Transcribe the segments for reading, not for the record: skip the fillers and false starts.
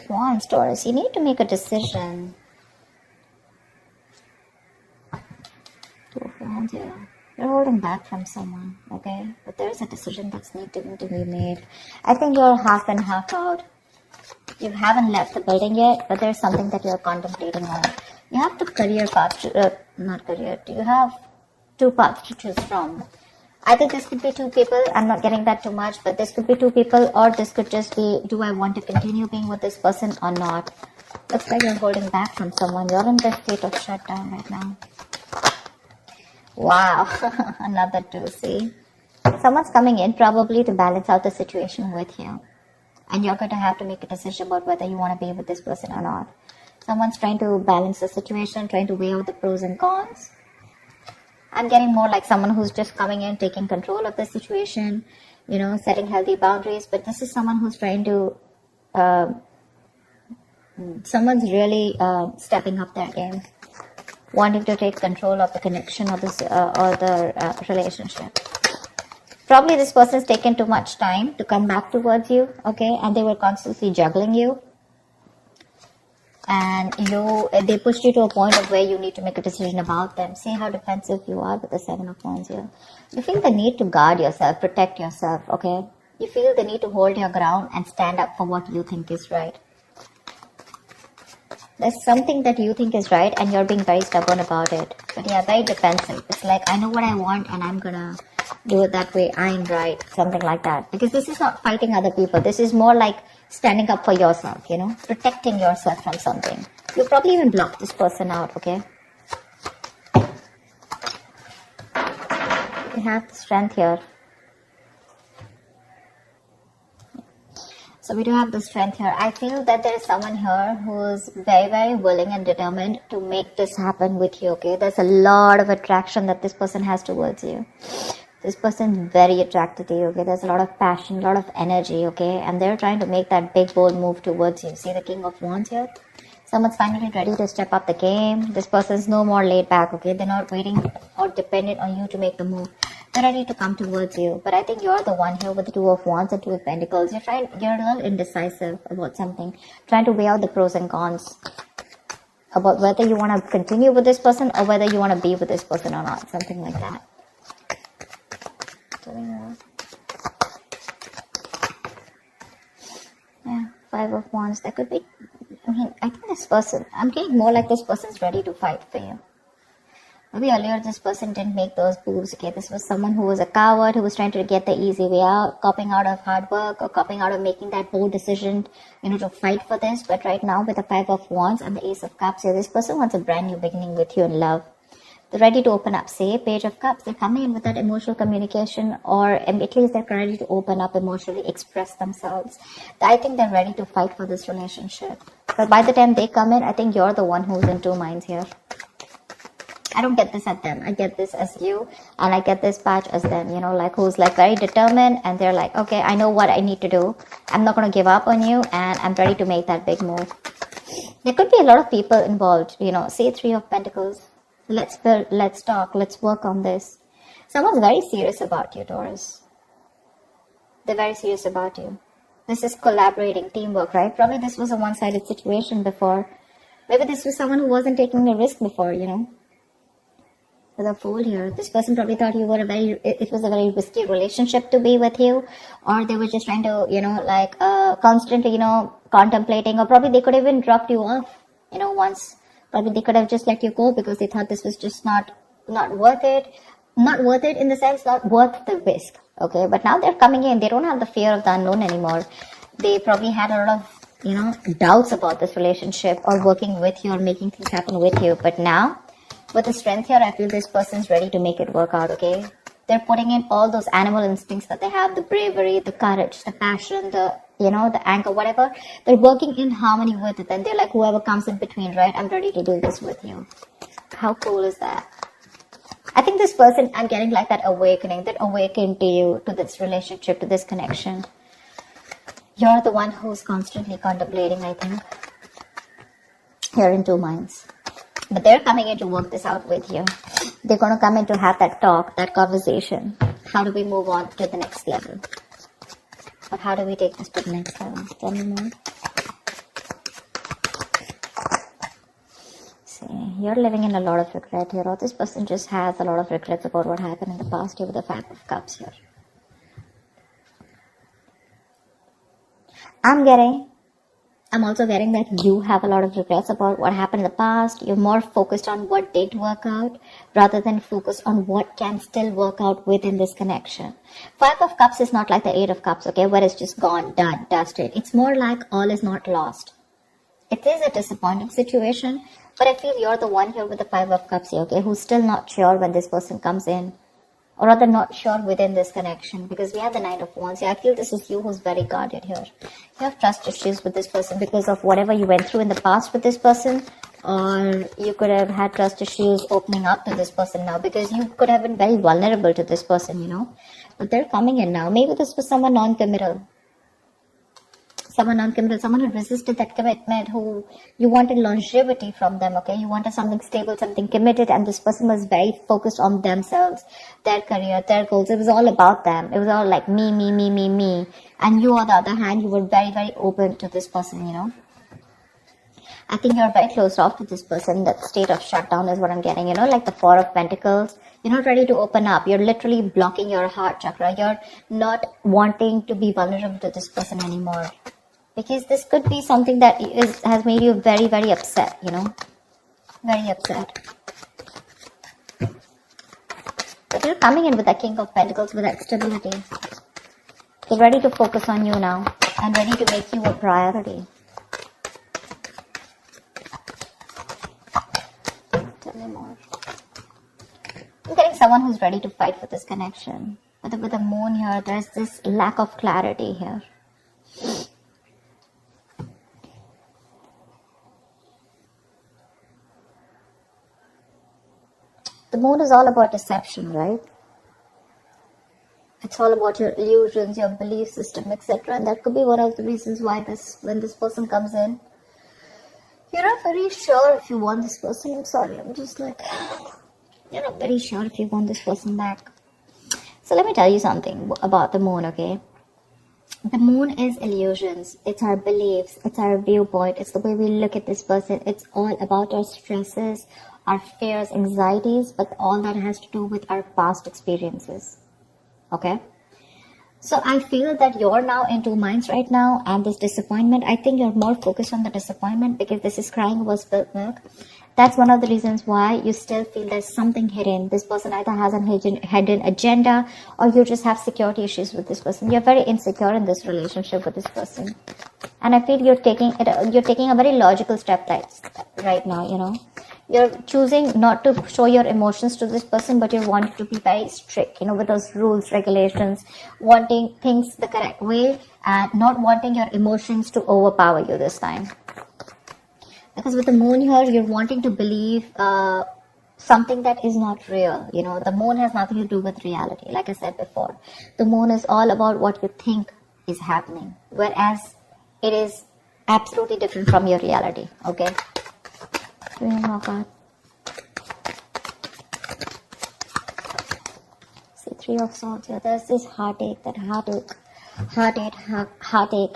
of Wands, Taurus. You need to make a decision. Two of Wands, yeah. You're holding back from someone, okay? But there's a decision that's needing to be made. I think you're half and half out. You haven't left the building yet, but there's something that you're contemplating on. You have the career path, not career. You have two paths to choose from. I think this could be two people. I'm not getting that too much, but this could be two people, or this could just be, do I want to continue being with this person or not? Looks like you're holding back from someone. You're in the state of shutdown right now. Wow, another two, see? Someone's coming in probably to balance out the situation with you. And you're going to have to make a decision about whether you want to be with this person or not. Someone's trying to balance the situation, trying to weigh out the pros and cons. I'm getting more like someone who's just coming in, taking control of the situation, you know, setting healthy boundaries. But this is someone who's trying to, someone's really stepping up their game, wanting to take control of the connection or the relationship. Probably this person's taken too much time to come back towards you, okay? And they were constantly juggling you. And they pushed you to a point of where you need to make a decision about them. See how defensive you are with the Seven of Wands here. You feel the need to guard yourself, protect yourself, okay? You feel the need to hold your ground and stand up for what you think is right. There's something that you think is right and you're being very stubborn about it. But yeah, very defensive. It's like, I know what I want and I'm gonna do it that way. I'm right. Something like that. Because this is not fighting other people. This is more like standing up for yourself, you know, protecting yourself from something. You probably even block this person out, okay? You have the strength here. So we do have the strength here. I feel that there is someone here who's very, very willing and determined to make this happen with you, okay? There's a lot of attraction that this person has towards you. This person's very attracted to you, okay? There's a lot of passion, a lot of energy, okay? And they're trying to make that big, bold move towards you. See the King of Wands here? Someone's finally ready to step up the game. This person's no more laid back, okay? They're not waiting or dependent on you to make the move. They're ready to come towards you. But I think you're the one here with the Two of Wands and Two of Pentacles. You're a little indecisive about something. Trying to weigh out the pros and cons. About whether you want to continue with this person or whether you want to be with this person or not. Something like that. Yeah, Five of Wands. That could be, I think this person, I'm getting more like this person's ready to fight for you. Maybe earlier this person didn't make those moves, okay? This was someone who was a coward, who was trying to get the easy way out, copping out of hard work or copping out of making that bold decision, you know, to fight for this. But right now with the Five of Wands and the Ace of Cups here, this person wants a brand new beginning with you in love. They're ready to open up. Say, Page of Cups, they're coming in with that emotional communication, or at least they're ready to open up emotionally, express themselves. I think they're ready to fight for this relationship. But by the time they come in, I think you're the one who's in two minds here. I don't get this at them. I get this as you, and I get this patch as them, you know, like who's like very determined, and they're like, okay, I know what I need to do. I'm not going to give up on you, and I'm ready to make that big move. There could be a lot of people involved, you know, say Three of Pentacles. Let's build, let's talk, let's work on this. Someone's very serious about you, Taurus. They're very serious about you. This is collaborating, teamwork, right? Probably this was a one-sided situation before. Maybe this was someone who wasn't taking a risk before, you know. With a Fool here, this person probably thought you were it was a very risky relationship to be with you, or they were just trying to, you know, like constantly, you know, contemplating, or probably they could have even dropped you off, you know, once. Probably they could have just let you go because they thought this was just not worth it. Not worth it in the sense, not worth the risk, okay? But now they're coming in, they don't have the fear of the unknown anymore. They probably had a lot of, you know, doubts about this relationship or working with you or making things happen with you. But now, with the strength here, I feel this person's ready to make it work out, okay? They're putting in all those animal instincts that they have, the bravery, the courage, the passion, the, you know, the anger, whatever. They're working in harmony with it. And they're like, whoever comes in between, right? I'm ready to do this with you. How cool is that? I think this person, I'm getting like that awakening, that awakened to you, to this relationship, to this connection. You're the one who's constantly contemplating, I think. You're in two minds. But they're coming in to work this out with you. They're going to come in to have that talk, that conversation. How do we move on to the next level? Or how do we take this to the next level? Tell me more. you're living in a lot of regret here, or this person just has a lot of regrets about what happened in the past here with the 5 of Cups here. I'm also getting that you have a lot of regrets about what happened in the past. You're more focused on what didn't work out rather than focused on what can still work out within this connection. 5 of Cups is not like the 8 of Cups, okay, where it's just gone, done, dusted. It's more like all is not lost. It is a disappointing situation, but I feel you're the one here with the 5 of Cups here, okay, who's still not sure when this person comes in. Or rather not sure within this connection, because we have the 9 of Wands. Yeah, I feel this is you who's very guarded here. You have trust issues with this person because of whatever you went through in the past with this person, or you could have had trust issues opening up to this person now because you could have been very vulnerable to this person, you know. But they're coming in now. Maybe this was someone non-committal. Someone who resisted that commitment, who you wanted longevity from them, okay? You wanted something stable, something committed, and this person was very focused on themselves, their career, their goals. It was all about them. It was all like me. And you, on the other hand, you were very, very open to this person, you know? I think you're very closed off to this person. That state of shutdown is what I'm getting, you know, like the 4 of Pentacles. You're not ready to open up. You're literally blocking your heart chakra. You're not wanting to be vulnerable to this person anymore. Because this could be something that has made you very, very upset, you know. Very upset. But you're coming in with that King of Pentacles, with that stability. They're ready to focus on you now. And ready to make you a priority. Tell me more. I'm getting someone who's ready to fight for this connection. But with the moon here, there's this lack of clarity here. The moon is all about deception, right? It's all about your illusions, your belief system, etc. And that could be one of the reasons why when this person comes in, you're not very sure if you want this person. I'm sorry, I'm just like, you're not very sure if you want this person back. So let me tell you something about the moon, okay? The moon is illusions. It's our beliefs. It's our viewpoint. It's the way we look at this person. It's all about our stresses, our fears, anxieties, but all that has to do with our past experiences. Okay? So I feel that you're now in 2 minds right now, and this disappointment, I think you're more focused on the disappointment because this is crying over spilled milk. That's one of the reasons why you still feel there's something hidden. This person either has a hidden agenda, or you just have security issues with this person. You're very insecure in this relationship with this person. And I feel you're taking a very logical step right now, you know. You're choosing not to show your emotions to this person, but you want to be very strict, you know, with those rules, regulations, wanting things the correct way, and not wanting your emotions to overpower you this time. Because with the moon here, you're wanting to believe something that is not real. You know, the moon has nothing to do with reality. Like I said before, the moon is all about what you think is happening, whereas it is absolutely different from your reality. Okay. See, 3 of Swords here. There's this heartache,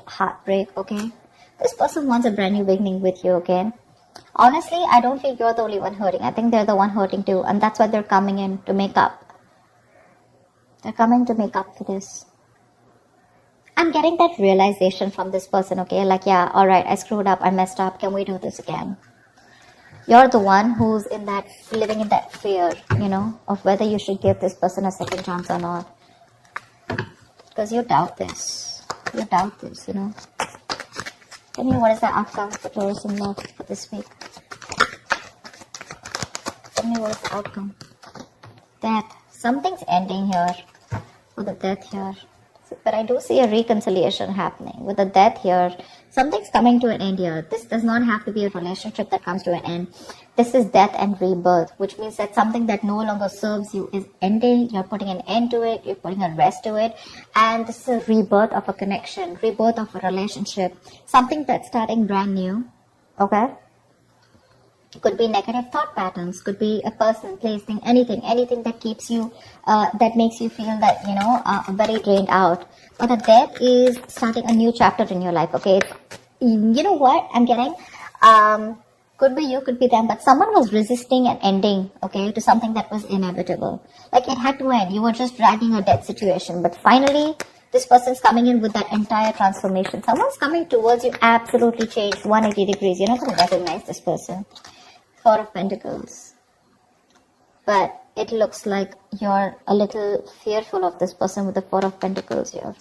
heartbreak. Okay. This person wants a brand new beginning with you, okay? Honestly, I don't feel you're the only one hurting. I think they're the one hurting too. And that's why they're coming in to make up. They're coming to make up for this. I'm getting that realization from this person, okay? Like, yeah, alright, I screwed up, I messed up. Can we do this again? You're the one who's living in that fear, you know, of whether you should give this person a second chance or not. Because you doubt this. You know. Tell me, what is the outcome for Taurus in love for this week? Tell me, what is the outcome? Death. Something's ending here. For the death here. But I do see a reconciliation happening. With the death here, something's coming to an end here. This does not have to be a relationship that comes to an end. This is death and rebirth, which means that something that no longer serves you is ending. You're putting an end to it. You're putting a rest to it. And this is a rebirth of a connection, rebirth of a relationship. Something that's starting brand new. Okay? Could be negative thought patterns, could be a person, place, thing, anything that keeps you, that makes you feel that, you know, very drained out. But the death is starting a new chapter in your life, okay? You know what I'm getting? Could be you, could be them, but someone was resisting an ending, okay, to something that was inevitable. Like it had to end. You were just dragging a dead situation, but finally, this person's coming in with that entire transformation. Someone's coming towards you, absolutely changed 180 degrees. You're not going to recognize this person. Four of Pentacles. But it looks like you're a little fearful of this person with the Four of Pentacles here.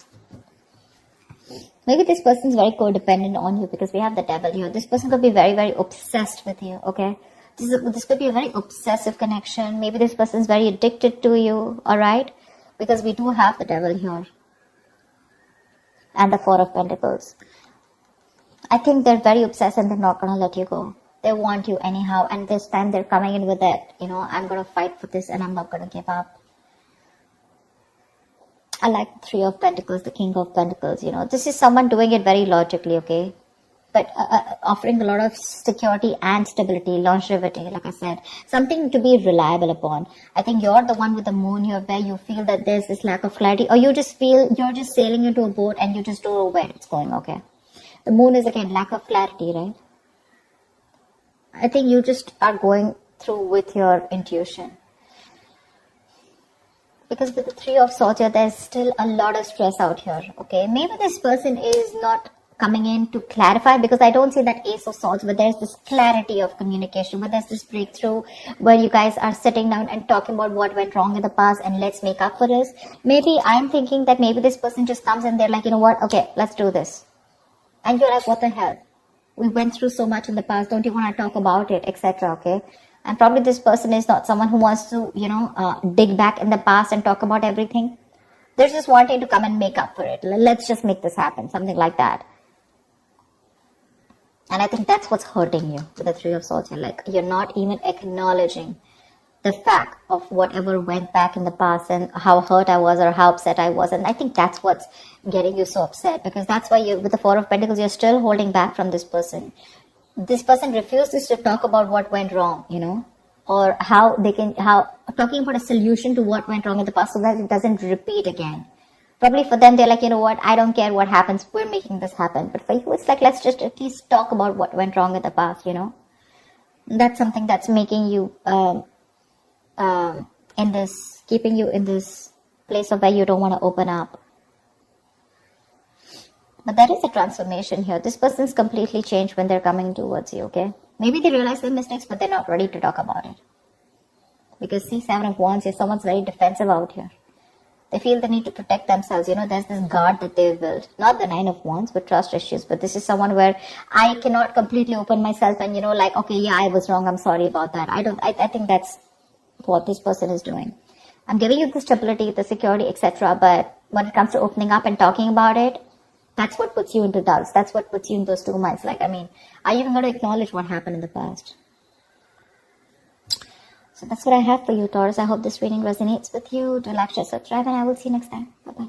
Maybe this person is very codependent on you because we have the Devil here. This person could be very, very obsessed with you, okay? This could be a very obsessive connection. Maybe this person is very addicted to you, alright? Because we do have the Devil here. And the Four of Pentacles. I think they're very obsessed and they're not going to let you go. They want you anyhow. And this time they're coming in with that, I'm going to fight for this and I'm not going to give up. I like the Three of Pentacles, the King of Pentacles, This is someone doing it very logically, okay? But offering a lot of security and stability, longevity, like I said. Something to be reliable upon. I think you're the one with the moon here where you feel that there's this lack of clarity. Or you just feel you're just sailing into a boat and you just don't know where it's going, okay? The moon is, again, lack of clarity, right? I think you just are going through with your intuition. Because with the Three of Swords here, there's still a lot of stress out here, okay? Maybe this person is not coming in to clarify because I don't see that Ace of Swords, but there's this clarity of communication, but there's this breakthrough where you guys are sitting down and talking about what went wrong in the past and let's make up for this. Maybe I'm thinking that maybe this person just comes and they're like, you know what? Okay, let's do this. And you're like, what the hell? We went through so much in the past. Don't you want to talk about it, etc., okay? And probably this person is not someone who wants to, dig back in the past and talk about everything. They're just wanting to come and make up for it. Let's just make this happen. Something like that. And I think that's what's hurting you with the Three of Swords. You're not even acknowledging the fact of whatever went back in the past and how hurt I was or how upset I was. And I think that's what's getting you so upset, because that's why with the Four of Pentacles, you're still holding back from this person. This person refuses to talk about what went wrong, or talking about a solution to what went wrong in the past so that it doesn't repeat again. Probably for them, they're like, you know what, I don't care what happens, we're making this happen. But for you, it's like, let's just at least talk about what went wrong in the past, That's something that's making you, keeping you in this place of where you don't want to open up. But there is a transformation here. This person's completely changed when they're coming towards you, okay? Maybe they realize their mistakes, but they're not ready to talk about it. Because see, Seven of Wands here, someone's very defensive out here. They feel the need to protect themselves. There's this guard that they've built. Not the Nine of Wands, but trust issues. But this is someone where I cannot completely open myself and, okay, yeah, I was wrong. I'm sorry about that. I think that's what this person is doing. I'm giving you the stability, the security, etc. But when it comes to opening up and talking about it, that's what puts you into doubts. That's what puts you in those 2 months. Are you even going to acknowledge what happened in the past? So that's what I have for you, Taurus. I hope this reading resonates with you. Do like, share, subscribe, and I will see you next time. Bye-bye.